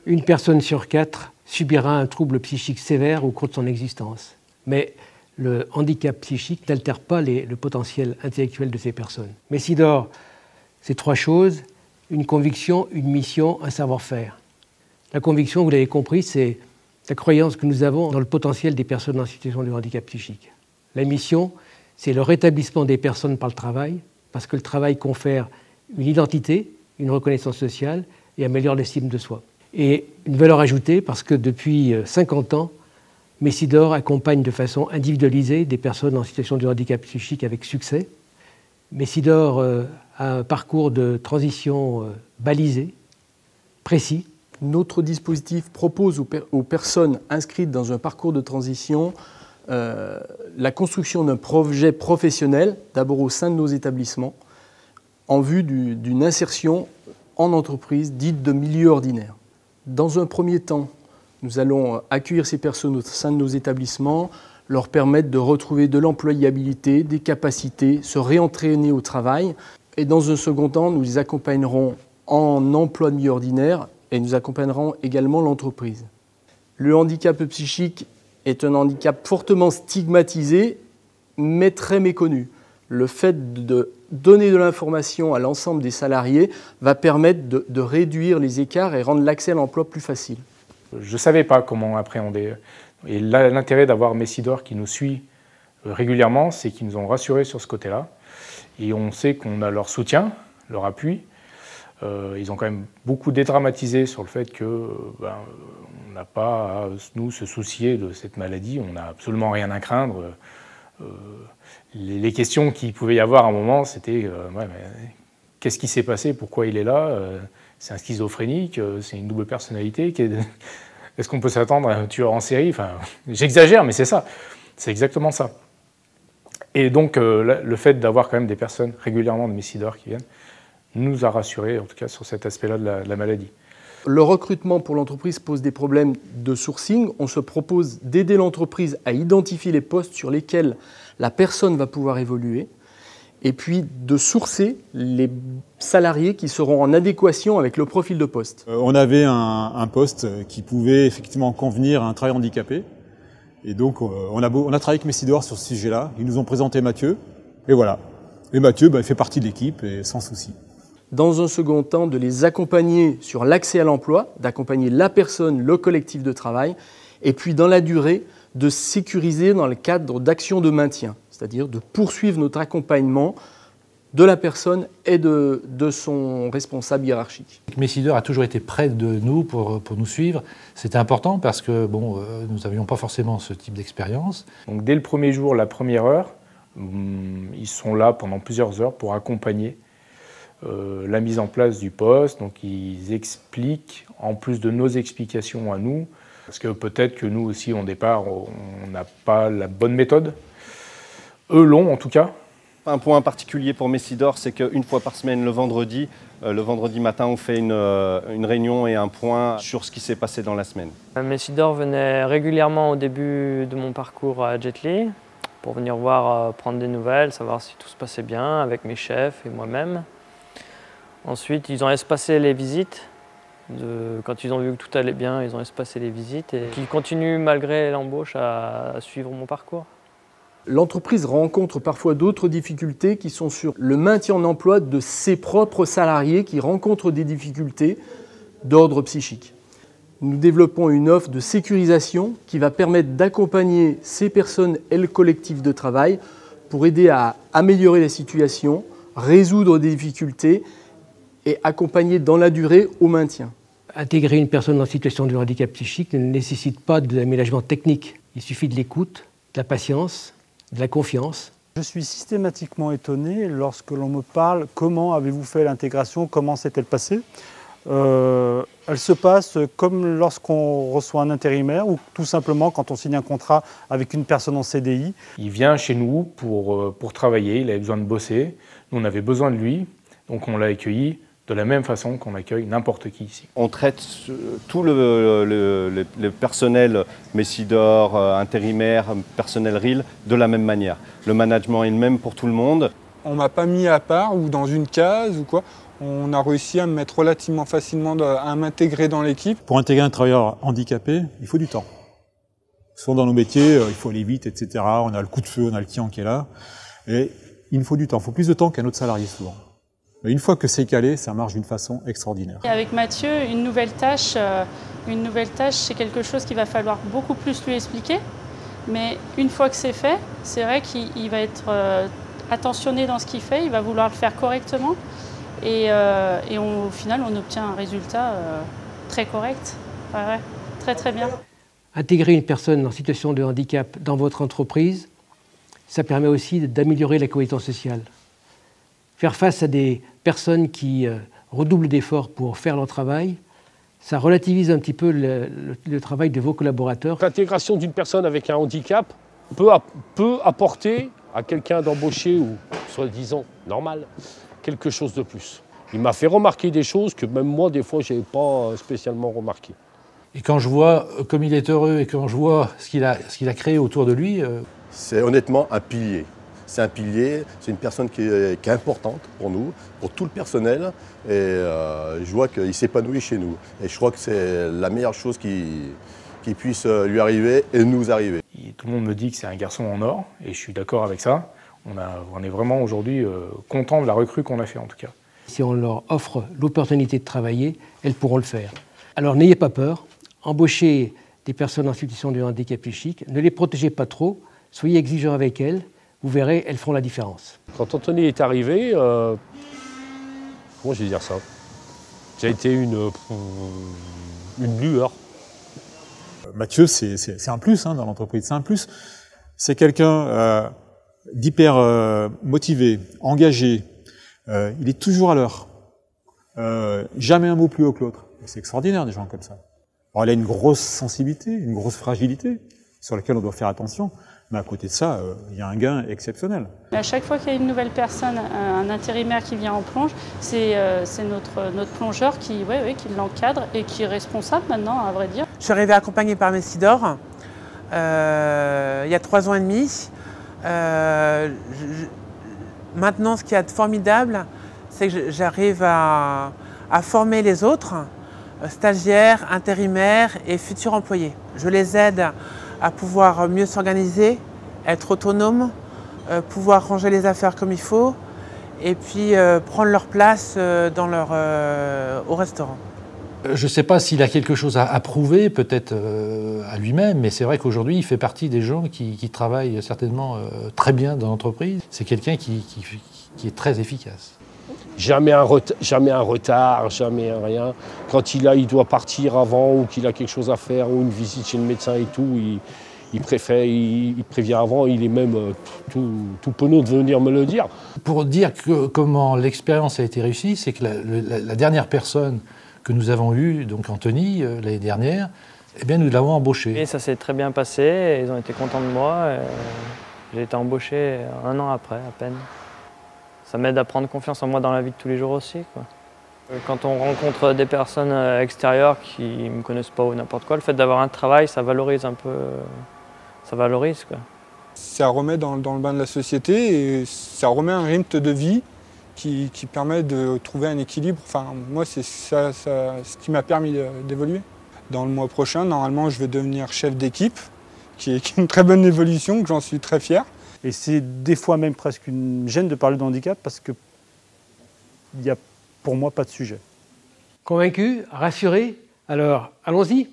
une personne sur 4 subira un trouble psychique sévère au cours de son existence. Mais le handicap psychique n'altère pas le potentiel intellectuel de ces personnes. Messidor, c'est 3 choses, une conviction, une mission, un savoir-faire. La conviction, vous l'avez compris, c'est la croyance que nous avons dans le potentiel des personnes en situation de handicap psychique. La mission, c'est le rétablissement des personnes par le travail, parce que le travail confère une identité, une reconnaissance sociale et améliore l'estime de soi. Et une valeur ajoutée, parce que depuis 50 ans, Messidor accompagne de façon individualisée des personnes en situation de handicap psychique avec succès. Messidor a un parcours de transition balisé, précis. Notre dispositif propose aux personnes inscrites dans un parcours de transition la construction d'un projet professionnel, d'abord au sein de nos établissements, en vue d'une insertion en entreprise dite de milieu ordinaire. Dans un premier temps, nous allons accueillir ces personnes au sein de nos établissements, leur permettre de retrouver de l'employabilité, des capacités, se réentraîner au travail. Et dans un second temps, nous les accompagnerons en emploi de milieu ordinaire et nous accompagnerons également l'entreprise. Le handicap psychique est un handicap fortement stigmatisé, mais très méconnu. Le fait de donner de l'information à l'ensemble des salariés va permettre de réduire les écarts et rendre l'accès à l'emploi plus facile. Je ne savais pas comment appréhender. Et l'intérêt d'avoir Messidor qui nous suit régulièrement, c'est qu'ils nous ont rassurés sur ce côté-là. Et on sait qu'on a leur soutien, leur appui. Ils ont quand même beaucoup dédramatisé sur le fait que on n'a pas à nous se soucier de cette maladie, on n'a absolument rien à craindre. Les questions qu'il pouvait y avoir à un moment, c'était ouais, qu'est-ce qui s'est passé, pourquoi il est là, c'est un schizophrénique, c'est une double personnalité, est-ce qu'on peut s'attendre à un tueur en série? Enfin, j'exagère, mais c'est ça, c'est exactement ça. Et donc le fait d'avoir quand même des personnes régulièrement de Messidor qui viennent nous a rassurés, en tout cas sur cet aspect-là de la maladie. Le recrutement pour l'entreprise pose des problèmes de sourcing. On se propose d'aider l'entreprise à identifier les postes sur lesquels la personne va pouvoir évoluer et puis de sourcer les salariés qui seront en adéquation avec le profil de poste. On avait un poste qui pouvait effectivement convenir à un travailleur handicapé. Et donc on a travaillé avec Messidor sur ce sujet-là. Ils nous ont présenté Mathieu. Et voilà. Et Mathieu il fait partie de l'équipe et sans souci. Dans un second temps, de les accompagner sur l'accès à l'emploi, d'accompagner la personne, le collectif de travail, et puis dans la durée, de sécuriser dans le cadre d'actions de maintien, c'est-à-dire de poursuivre notre accompagnement de la personne et de son responsable hiérarchique. Messidor a toujours été près de nous pour nous suivre. C'était important parce que nous n'avions pas forcément ce type d'expérience. Donc dès le premier jour, la première heure, ils sont là pendant plusieurs heures pour accompagner la mise en place du poste. Donc ils expliquent, en plus de nos explications à nous, parce que peut-être que nous aussi, au départ, on n'a pas la bonne méthode. Eux l'ont en tout cas. Un point particulier pour Messidor, c'est qu'une fois par semaine, le vendredi matin, on fait une réunion et un point sur ce qui s'est passé dans la semaine. Messidor venait régulièrement au début de mon parcours à Jetly pour venir voir, prendre des nouvelles, savoir si tout se passait bien avec mes chefs et moi-même. Ensuite, ils ont espacé les visites. Quand ils ont vu que tout allait bien, ils ont espacé les visites et qu'ils continuent malgré l'embauche à suivre mon parcours. L'entreprise rencontre parfois d'autres difficultés qui sont sur le maintien en emploi de ses propres salariés qui rencontrent des difficultés d'ordre psychique. Nous développons une offre de sécurisation qui va permettre d'accompagner ces personnes et le collectif de travail pour aider à améliorer la situation, résoudre des difficultés et accompagner dans la durée au maintien. Intégrer une personne en situation de handicap psychique ne nécessite pas d'aménagement technique. Il suffit de l'écoute, de la patience, de la confiance. Je suis systématiquement étonné lorsque l'on me parle « Comment avez-vous fait l'intégration ? Comment s'est-elle passée ?» Elle se passe comme lorsqu'on reçoit un intérimaire ou tout simplement quand on signe un contrat avec une personne en CDI. Il vient chez nous pour travailler, il avait besoin de bosser. Nous, on avait besoin de lui, donc on l'a accueilli de la même façon qu'on accueille n'importe qui ici. On traite tout le personnel Messidor, intérimaire, personnel RIL de la même manière. Le management est le même pour tout le monde. On ne m'a pas mis à part ou dans une case ou quoi. On a réussi à me mettre relativement facilement, à m'intégrer dans l'équipe. Pour intégrer un travailleur handicapé, il faut du temps. Souvent dans nos métiers, il faut aller vite, etc. On a le coup de feu, on a le client qui est là. Et il nous faut du temps. Il faut plus de temps qu'un autre salarié souvent. Mais une fois que c'est calé, ça marche d'une façon extraordinaire. Et avec Mathieu, une nouvelle tâche, c'est quelque chose qu'il va falloir beaucoup plus lui expliquer. Mais une fois que c'est fait, c'est vrai qu'il va être attentionné dans ce qu'il fait, il va vouloir le faire correctement. Et au final, on obtient un résultat très correct. Ouais, très très bien. Intégrer une personne en situation de handicap dans votre entreprise, ça permet aussi d'améliorer la cohésion sociale. Faire face à des personnes qui redoublent d'efforts pour faire leur travail, ça relativise un petit peu le travail de vos collaborateurs. L'intégration d'une personne avec un handicap peut apporter à quelqu'un d'embauché ou soi-disant normal quelque chose de plus. Il m'a fait remarquer des choses que même moi, des fois, je n'avais pas spécialement remarqué. Et quand je vois comme il est heureux et quand je vois ce qu'il a créé autour de lui... C'est honnêtement un pilier. C'est un pilier, c'est une personne qui est importante pour nous, pour tout le personnel. Et je vois qu'il s'épanouit chez nous. Et je crois que c'est la meilleure chose qui puisse lui arriver et nous arriver. Tout le monde me dit que c'est un garçon en or, et je suis d'accord avec ça. On est vraiment aujourd'hui content de la recrue qu'on a fait en tout cas. Si on leur offre l'opportunité de travailler, elles pourront le faire. Alors n'ayez pas peur, embauchez des personnes en situation de handicap psychique, ne les protégez pas trop, soyez exigeants avec elles, vous verrez, elles feront la différence. Quand Anthony est arrivé, comment je vais dire ça? Ça a été une lueur. Mathieu, c'est un plus dans l'entreprise, c'est un plus. C'est quelqu'un d'hyper motivé, engagé, il est toujours à l'heure, jamais un mot plus haut que l'autre. C'est extraordinaire des gens comme ça. Alors, il a une grosse sensibilité, une grosse fragilité sur laquelle on doit faire attention. Mais à côté de ça, il y a un gain exceptionnel. À chaque fois qu'il y a une nouvelle personne, un intérimaire qui vient en plonge, c'est notre plongeur qui l'encadre et qui est responsable maintenant, à vrai dire. Je suis arrivée accompagnée par Messidor il y a 3 ans et demi. Maintenant, ce qu'il y a de formidable, c'est que j'arrive à former les autres, stagiaires, intérimaires et futurs employés. Je les aide à pouvoir mieux s'organiser, être autonomes, pouvoir ranger les affaires comme il faut et puis prendre leur place au restaurant. Je ne sais pas s'il a quelque chose à prouver, peut-être à lui-même, mais c'est vrai qu'aujourd'hui, il fait partie des gens qui travaillent certainement très bien dans l'entreprise. C'est quelqu'un qui est très efficace. Jamais un retard, jamais un rien. Quand il doit partir avant ou qu'il a quelque chose à faire ou une visite chez le médecin et tout, il prévient avant, il est même tout penaud de venir me le dire. Pour dire comment l'expérience a été réussie, c'est que la dernière personne que nous avons eue, donc Anthony, l'année dernière, eh bien nous l'avons embauché. Et ça s'est très bien passé, ils ont été contents de moi. J'ai été embauché 1 an après, à peine. Ça m'aide à prendre confiance en moi dans la vie de tous les jours aussi, quoi. Quand on rencontre des personnes extérieures qui ne me connaissent pas ou n'importe quoi, le fait d'avoir un travail, ça valorise un peu, ça valorise, quoi. Ça remet dans le bain de la société et ça remet un rythme de vie qui permet de trouver un équilibre. Enfin, moi, c'est ça ce qui m'a permis d'évoluer. Dans le mois prochain, normalement, je vais devenir chef d'équipe, qui est une très bonne évolution, que j'en suis très fier. Et c'est des fois même presque une gêne de parler de handicap parce qu'il n'y a pour moi pas de sujet. Convaincu, rassuré? Alors allons-y.